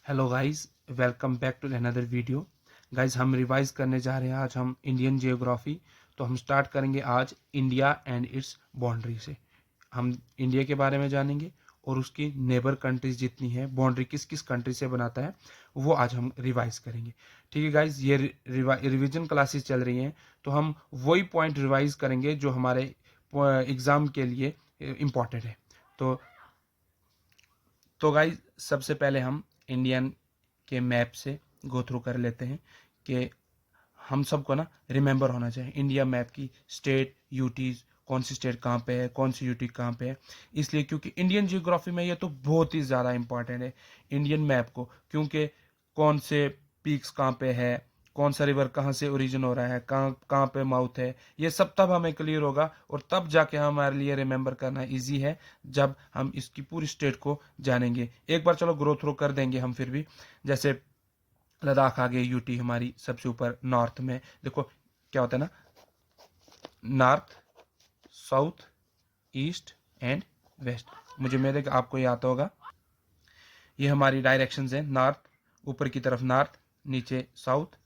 Hello guys, welcome back to another video. Guys, हम revise करने जा रहे हैं आज हम इंडियन जियोग्राफी। तो हम स्टार्ट करेंगे आज इंडिया एंड इट्स बाउंड्री से। हम इंडिया के बारे में जानेंगे और उसकी नेबर कंट्रीज जितनी है, बाउंड्री किस किस कंट्री से बनाता है, वो आज हम रिवाइज करेंगे। ठीक है गाइस, ये रिवीजन क्लासेस चल रही हैं, तो हम वही पॉइंट रिवाइज करेंगे जो हमारे एग्जाम के लिए इम्पोर्टेंट है। तो गाइज, सबसे पहले हम इंडियन के मैप से गो थ्रू कर लेते हैं कि हम सबको ना रिमेंबर होना चाहिए इंडिया मैप की स्टेट यूटीज, कौन सी स्टेट कहाँ पे है, कौन सी यूटी कहाँ पे है। इसलिए क्योंकि इंडियन जियोग्राफी में ये तो बहुत ही ज़्यादा इंपॉर्टेंट है इंडियन मैप को, क्योंकि कौन से पीक्स कहाँ पे है, कौन सा रिवर कहाँ से ओरिजिन हो रहा है, कहाँ कहाँ पे माउथ है, ये सब तब हमें क्लियर होगा और तब जाके हमारे लिए रिमेंबर करना इजी है जब हम इसकी पूरी स्टेट को जानेंगे। एक बार चलो ग्रो थ्रू कर देंगे हम फिर भी। जैसे लद्दाख आ गई, यूटी हमारी सबसे ऊपर नॉर्थ में। देखो क्या होता है ना, north, south, east and west. मुझे मेरे आपको ये आता होगा, ये हमारी डायरेक्शंस हैं। नॉर्थ ऊपर की तरफ नॉर्थ, नीचे साउथ,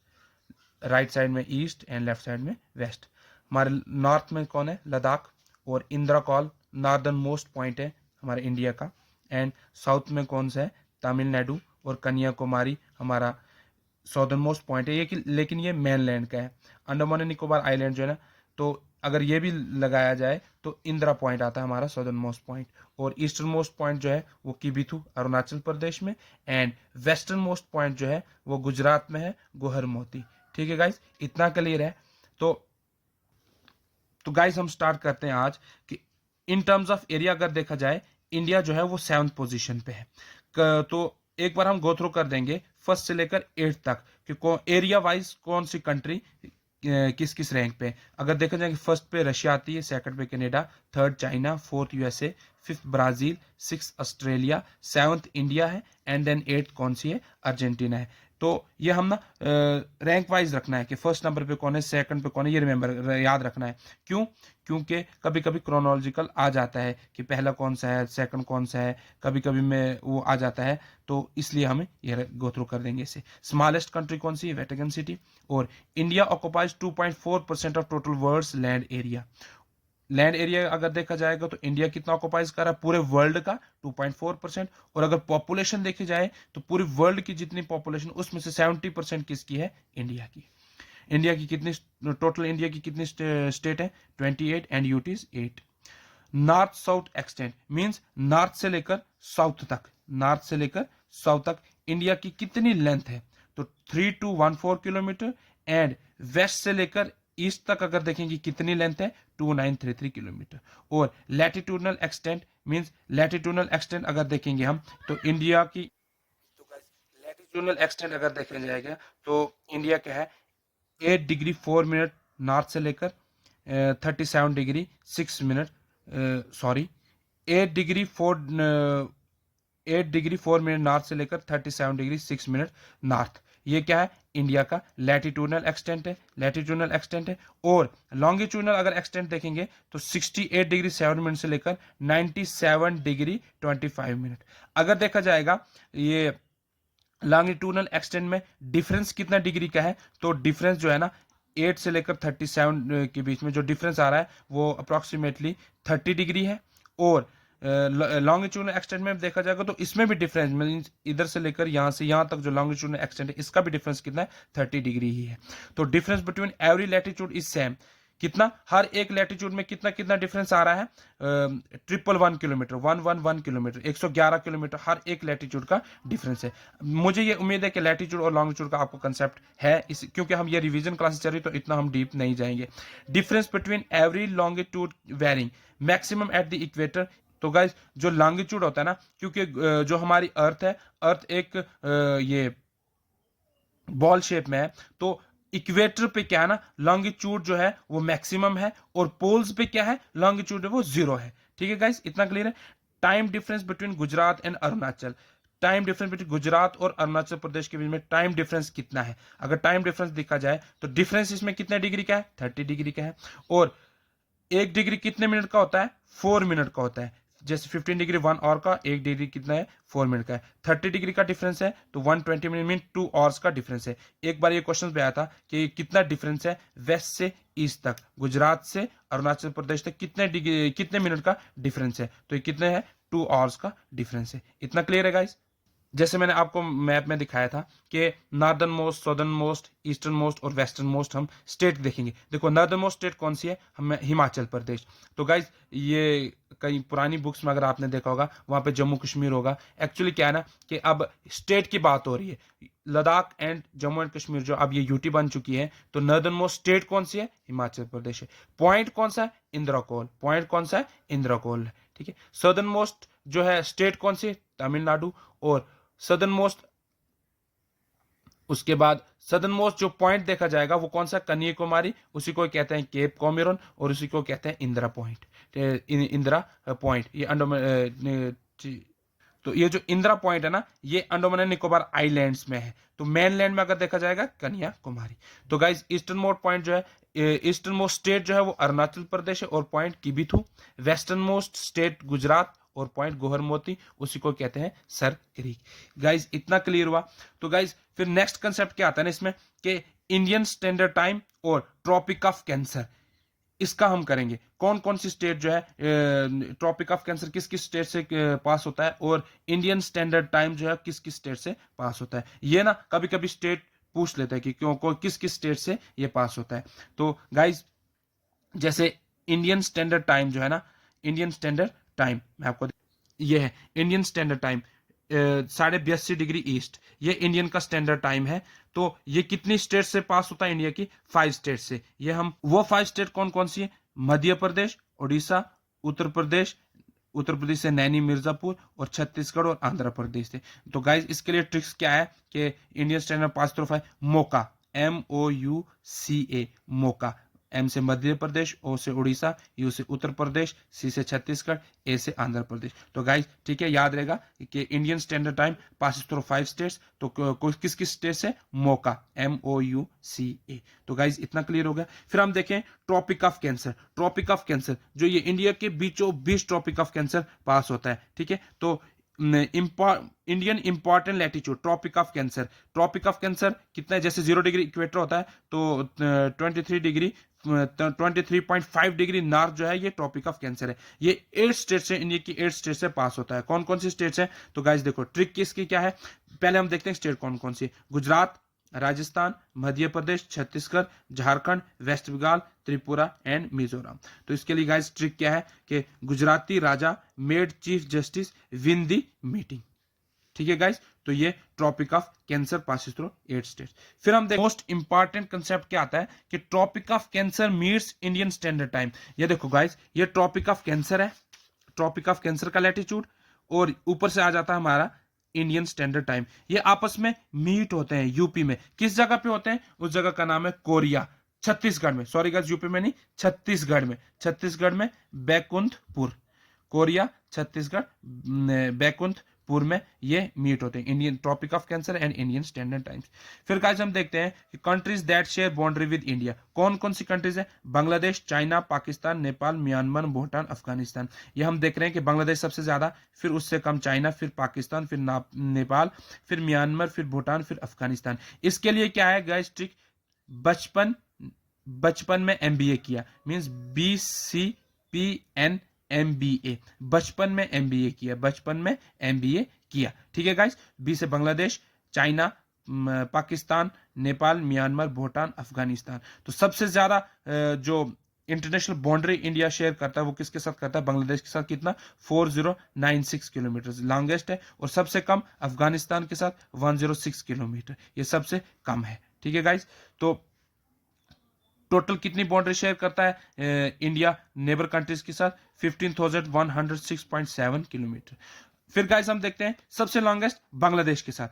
राइट साइड में ईस्ट एंड लेफ्ट साइड में वेस्ट। हमारे नॉर्थ में कौन है, लद्दाख और Indira call northern most point है हमारे इंडिया का। एंड साउथ में कौन सा है, तमिलनाडु और कन्याकुमारी हमारा साउदर्न मोस्ट पॉइंट है। ये लेकिन ये मेन लैंड का है। अंडमान एंड निकोबार आइलैंड जो है ना, तो अगर ये भी लगाया जाए तो इंदिरा पॉइंट आता है हमारा साउदर्न मोस्ट पॉइंट। और ईस्टर्न मोस्ट पॉइंट जो है वो किबिथू अरुणाचल प्रदेश में। एंड वेस्टर्न मोस्ट पॉइंट जो है वो गुजरात में है, गोहर मोती। ठीक है गाइस, इतना क्लियर है। तो गाइस, हम स्टार्ट करते हैं आज कि इन टर्म्स ऑफ एरिया अगर देखा जाए, इंडिया जो है वो 7th पोजीशन पे है। तो एक बार हम गो थ्रू कर देंगे फर्स्ट से लेकर 8th तक कि एरिया वाइज कौन सी कंट्री किस किस रैंक पे। अगर देखा जाए, फर्स्ट पे रशिया आती है, सेकंड पे Canada, third China, fourth USA, fifth Brazil, six Australia, seventh India है एंड देन 8th कौन सी है, अर्जेंटीना है। तो ये हम ना रैंक वाइज रखना है कि फर्स्ट नंबर पे कौन है, सेकंड पे कौन है, ये रिमेंबर याद रखना है। क्यों? क्योंकि कभी कभी क्रोनोलॉजिकल आ जाता है कि पहला कौन सा है, सेकंड कौन सा है, कभी कभी में वो आ जाता है। तो इसलिए हमें ये गो थ्रू कर देंगे इसे। स्मॉलेस्ट कंट्री कौन सी है, वेटिकन सिटी। और India occupies 2.4% of total world's land area. Land area अगर देखा जाएगा तो इंडिया कितना ऑक्युपाइज कर रहा है पूरे वर्ल्ड का, 2.4%। और अगर पॉपुलेशन देखी जाए तो पूरी वर्ल्ड की जितनी पॉपुलेशन उसमें से 70% किसकी है, इंडिया की। इंडिया की कितनी, टोटल इंडिया की कितनी स्टेट है, 28 and UTs 8। North south extent means north से लेकर साउथ तक, नॉर्थ से लेकर साउथ तक इंडिया की कितनी लेंथ है, तो 3214 किलोमीटर। एंड वेस्ट से लेकर ईस्ट तक अगर देखेंगे कितनी लेंथ है, 2933 किलोमीटर। और latitudinal extent means latitudinal extent अगर देखेंगे हम तो इंडिया की, तो लैटिट्यूडनल एक्सटेंट अगर देखा जाएगा तो इंडिया क्या है, 8 डिग्री 4 मिनट नॉर्थ से लेकर 37 degree 6 minute, sorry, 8 degree 4 minute north से लेकर 37 डिग्री 6 मिनट नॉर्थ। ये क्या है, इंडिया का लैटिट्यूडनल एक्सटेंट है, लैटिट्यूडनल एक्सटेंट है। और लॉन्गिट्यूडनल अगर एक्सटेंट देखेंगे तो 68 डिग्री 7 मिनट से लेकर 97 डिग्री 25 मिनट। अगर देखा जाएगा ये लॉन्गिट्यूडनल एक्सटेंट में डिफरेंस कितना डिग्री का है, तो डिफरेंस जो है ना 8 से लेकर 37 के बीच में जो डिफरेंस आ रहा है वो अप्रोक्सीमेटली 30 डिग्री है। और लॉन्गिट्यूडनल एक्सटेंट में देखा जाएगा तो इसमें भी डिफरेंस मींस इधर से लेकर यहां से यहां तक जो लॉन्गिट्यूडनल एक्सटेंट है इसका भी डिफरेंस कितना है, 30 डिग्री ही है। तो difference between every latitude is same. कितना, हर एक लैटिट्यूड में कितना कितना डिफरेंस आ रहा है, 111 किलोमीटर, 111 किलोमीटर, 111 किलोमीटर हर एक लैटिट्यूड का डिफरेंस है। मुझे ये उम्मीद है कि लैटिट्यूड और लॉन्गिट्यूड का आपको कंसेप्ट है, इस क्योंकि हम ये रिवीजन क्लासेस चल रही तो इतना हम डीप नहीं जाएंगे। Difference between every longitude varying maximum at the equator. तो गाइस, जो लॉन्गिट्यूड होता है ना, क्योंकि जो हमारी अर्थ है, अर्थ एक ये बॉल शेप में है, तो इक्वेटर पे क्या है ना, लॉन्गिट्यूड जो है वो मैक्सिमम है और पोल्स पे क्या है, लॉन्गिट्यूड है वो 0 है। ठीक है गाइस, इतना क्लियर है। Time difference between Gujarat and Arunachal, time difference between Gujarat और अरुणाचल प्रदेश के बीच में टाइम डिफरेंस कितना है। अगर टाइम डिफरेंस देखा जाए तो डिफरेंस इसमें कितने डिग्री का है, 30 डिग्री का है। और 1 डिग्री कितने मिनट का होता है, 4 मिनट का होता है। जैसे 15 डिग्री 1 आवर का, 1 डिग्री कितना है 4 मिनट का है, 30 डिग्री का डिफरेंस है तो 120 मिनट मीन 2 आवर्स का डिफरेंस है। एक बार ये क्वेश्चन पे आया था कि कितना डिफरेंस है वेस्ट से ईस्ट तक, गुजरात से अरुणाचल प्रदेश तक कितने डिग्री कितने मिनट का डिफरेंस है, तो ये कितने है 2 आवर्स का डिफरेंस है। इतना क्लियर है गाइस। जैसे मैंने आपको मैप में दिखाया था कि northern most, southern most, eastern most और वेस्टर्न मोस्ट हम स्टेट देखेंगे। देखो नॉर्दर्न मोस्ट स्टेट कौन सी है, हमें हिमाचल प्रदेश। तो गाइज ये कई पुरानी बुक्स में अगर आपने देखा होगा वहां पे जम्मू कश्मीर होगा। एक्चुअली क्या है ना कि अब स्टेट की बात हो रही है, लद्दाख एंड जम्मू एंड कश्मीर जो अब ये यूटी बन चुकी है, तो नॉर्दर्न मोस्ट स्टेट कौन सी है, हिमाचल प्रदेश है। पॉइंट कौन सा है, इंदिरा कोल, पॉइंट कौन सा है, इंदिरा कोल है, ठीक है। सदर्न मोस्ट जो है स्टेट कौन सी है, तमिलनाडु। और सदर्न मोस्ट, उसके बाद सदर्न मोस्ट जो पॉइंट देखा जाएगा वो कौन सा, कन्याकुमारी, उसी को कहते हैं केप कॉमेरोन और उसी को कहते हैं इंदिरा पॉइंट, इंदिरा पॉइंट। ये अंडमान, तो ये जो इंदिरा पॉइंट है ना ये अंडमान एंड निकोबार आइलैंड्स में है। तो मेनलैंड में अगर देखा जाएगा कन्याकुमारी। तो गाइज ईस्टर्न मोस्ट पॉइंट जो है, ईस्टर्न मोस्ट स्टेट जो है वो अरुणाचल प्रदेश है और point Kibithu. Western most state Gujarat और पॉइंट गोहरमोती, उसी को कहते हैं सर क्रीक। गाइज इतना क्लियर हुआ। तो गाइज फिर नेक्स्ट कंसेप्ट क्या आता है ना इसमें कि इंडियन स्टैंडर्ड टाइम और ट्रॉपिक ऑफ कैंसर, इसका हम करेंगे। कौन कौन सी स्टेट जो है ट्रॉपिक ऑफ कैंसर किस किस स्टेट से पास होता है और इंडियन स्टैंडर्ड टाइम जो है किस किस स्टेट से पास होता है। ये ना कभी कभी स्टेट पूछ लेता है कि क्यों कोई किस किस स्टेट से ये पास होता है। तो गाइज जैसे इंडियन स्टैंडर्ड टाइम जो है ना, इंडियन स्टैंडर्ड टाइम मैं आपको, ये है Indian standard time 82.5 degree east, ये इंडियन का स्टैंडर्ड टाइम है। तो ये कितनी स्टेट से पास होता है इंडिया की, 5 स्टेट से। ये हम वो 5 स्टेट कौन कौन सी है, मध्य प्रदेश, उड़ीसा, उत्तर प्रदेश, उत्तर प्रदेश से नैनी मिर्जापुर और छत्तीसगढ़ और आंध्र प्रदेश से। तो गाइज इसके लिए ट्रिक्स क्या है कि इंडियन स्टैंडर्ड पास तरफ है मोका, MOUCA, मोका। एम से मध्य प्रदेश, ओ से उड़ीसा, यू से उत्तर प्रदेश, सी से छत्तीसगढ़, ए से आंध्र प्रदेश। तो गाइज ठीक है, याद रहेगा कि Indian standard time passes through 5 states. तो किस किस स्टेट से, मोका, MOUCA। तो गाइज इतना क्लियर हो गया। फिर हम देखें tropic of cancer. Tropic of cancer जो ये इंडिया के बीचों बीच ट्रॉपिक ऑफ कैंसर पास होता है, ठीक है। तो Indian important latitude tropic of cancer, tropic of cancer कितना है, जैसे 0 डिग्री इक्वेटर होता है तो 23 डिग्री 23.5 डिग्री नॉर्थ जो है ये ट्रॉपिक ऑफ कैंसर है। ये 8 स्टेट से, इंडिया की 8 स्टेट से पास होता है। कौन कौन सी स्टेट्स है, तो गाइस देखो ट्रिक किसकी क्या है, पहले हम देखते हैं स्टेट कौन कौन सी। Gujarat, Rajasthan, Madhya Pradesh, Chhattisgarh, Jharkhand, West Bengal, Tripura and Mizoram. तो इसके लिए गाइस ट्रिक क्या है कि गुजराती राजा made chief justice win the meeting, ठीक है गाइस। तो ये tropic of cancer passes through 8 states. फिर हम मोस्ट इंपॉर्टेंट कंसेप्ट क्या आता है कि tropic of cancer meets Indian standard time. ये देखो गाइस ये ट्रॉपिक ऑफ कैंसर है, ट्रॉपिक ऑफ कैंसर का लैटिट्यूड, और ऊपर से आ जाता है हमारा इंडियन स्टैंडर्ड टाइम। ये आपस में मीट होते हैं यूपी में। किस जगह पे होते हैं, उस जगह का नाम है कोरिया, छत्तीसगढ़ में। सॉरी गाइस यूपी में नहीं, छत्तीसगढ़ में, छत्तीसगढ़ में बैकुंठपुर, कोरिया छत्तीसगढ़ बैकुंठपुर में ये मीट होते हैं, Indian tropic of cancer and Indian standard times. फिर गाइस हम देखते हैं कि countries that share boundary with India. कौन कौन सी कंट्रीज है, बांग्लादेश, चाइना, पाकिस्तान, नेपाल, म्यांमार, भूटान, अफगानिस्तान। ये हम देख रहे हैं कि बांग्लादेश सबसे ज्यादा, फिर उससे कम चाइना, फिर पाकिस्तान, फिर नेपाल, फिर म्यांमार, फिर भूटान, फिर अफगानिस्तान। इसके लिए क्या है गाइस ट्रिक, बचपन में MBA किया, मीन्स BCPN MBA, बचपन में MBA किया, बचपन में MBA किया, ठीक है गाइस। बी से बांग्लादेश, चाइना, पाकिस्तान, नेपाल, म्यांमार, भूटान, अफगानिस्तान। तो सबसे ज्यादा जो इंटरनेशनल बाउंड्री इंडिया शेयर करता है वो किसके साथ करता है, बांग्लादेश के साथ। कितना, 4096 किलोमीटर लॉन्गेस्ट है। और सबसे कम अफगानिस्तान के साथ 106 किलोमीटर, ये सबसे कम है, ठीक है गाइस। तो टोटल कितनी बाउंड्री शेयर करता है इंडिया नेबर कंट्रीज के साथ, 15,106.7 किलोमीटर। फिर गाइस हम देखते हैं सबसे लॉन्गेस्ट बांग्लादेश के साथ,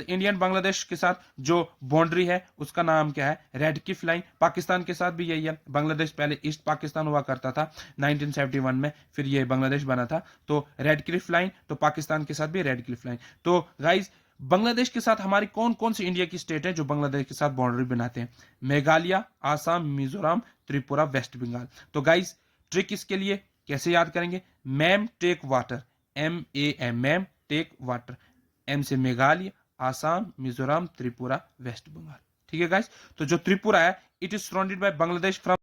इंडियन बांग्लादेश के साथ जो बाउंड्री है उसका नाम क्या है, रेड क्लिफ लाइन। पाकिस्तान के साथ भी यही है, बांग्लादेश पहले ईस्ट पाकिस्तान हुआ करता था 1971 में, फिर ये बांग्लादेश बना था। तो रेड क्लिफ लाइन, तो पाकिस्तान के साथ भी रेड क्लिफ लाइन। तो गाइस बांग्लादेश के साथ हमारी कौन कौन सी इंडिया की स्टेट है जो बांग्लादेश के साथ बाउंड्री बनाते हैं, मेघालय, आसाम, मिजोरम, त्रिपुरा, वेस्ट बंगाल। तो गाइस ट्रिक इसके लिए कैसे याद करेंगे, ma'am take water, MAM, ma'am take water. M से मेघालय, आसाम, मिजोरम, त्रिपुरा, वेस्ट बंगाल। ठीक है गाइस, तो जो त्रिपुरा है, it is surrounded by Bangladesh from